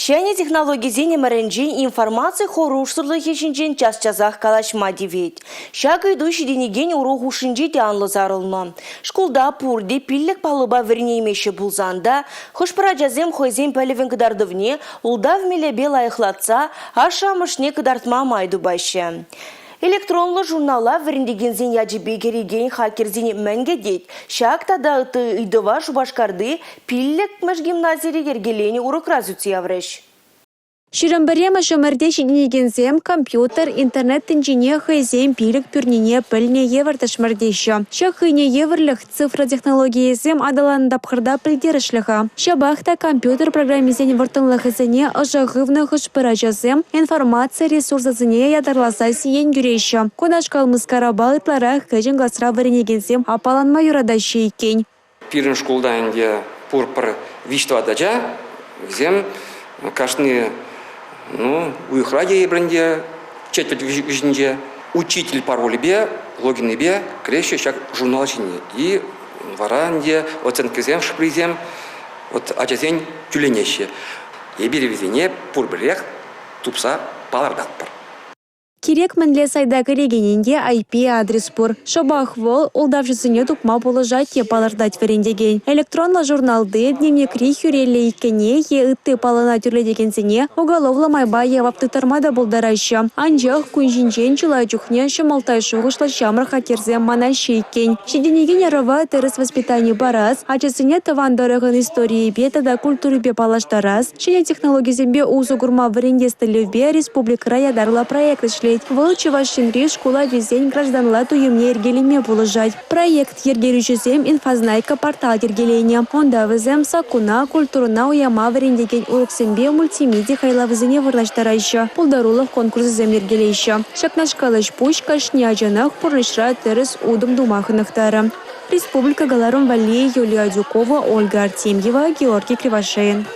Шәне технология зене мәренжен информация хорушсырлы хешінжен час-часах калашма девет. Шак иду шеденеген уру хушинже де анлы зарылны. Школда пурде пиллік палыба вернеймеші бұлзанда, хошпыра жазем хойзем пәлевен кыдардывне, улда вмелебе лайықлатса, ашамышне кыдартма майды башы. Электронлы журнала верендегензен яджибе кереген хакерзене мәнге дейт. Шакта да ыты ыдыва шубашкарды пиллік мәш гимназире ергелені урок разуцы явреш. Ширамбаре шамарде шеденегензем компьютер, интернет инженер хайзем пилік пюрнене піліне еварташмардеші. Шак хыне еврліх цифротехнологиязем адаланында пқырда пілдерішліға. Шабақта компьютер программизен вартынлығызыне ұжағывны хышпыра жазем информация ресурсызыне ядарласа сиен күреші. Конашқалмыз карабалытлара хыжын ғасыра варенегензем апаланма юрадаши екен. Пирин школдайынде пұрпыр виштвадажа, зем кашны уйхраде ебренде, четверть вижнде, учитель паролебе, логинебе, креща шак журнал жіне. И варанде, оценки зем, шпризем, вот ачазен тюленеще. Еберевизене пурбірех тупса палардақпыр. Керек мінле сайда керегененде IP адрес пұр. Шабақ вол, олдавшысыне тупма положать палардать верендеген. Электронлы журналды, дневникри хюрелі иккене, ытты палына түрледегенсіне, уголовлы майба евапты тармада болдарайшы. Анжақ күнжінжен чулай жүхне шымалтай шуғышла шамыр хатерзем мана шейкен. Шеденеген ярыва тырыс воспитание барас, ачысыне тавандарығын истории бетада культуры палаштарас, шене технологизембе узу гурма верендестілівбе республика раядарла проект шлет. Волчева Шинри школа везень гражданла туемне ергелеме положать. Проект ергерючезем инфознайка портал ергеления. Онда везем сакуна культурна уяма верендеген уроксембе мультимедиа хайлавызыне вырлаштарайшы. Пулдарулов конкурсызем ергелейші. Шакнашкалыш пуш кашне ажанах пурышра терес удым думахынықтары. Республика Галарум Валлия, Юлия Дюкова, Ольга Артемьева, Георгий Кривошеин.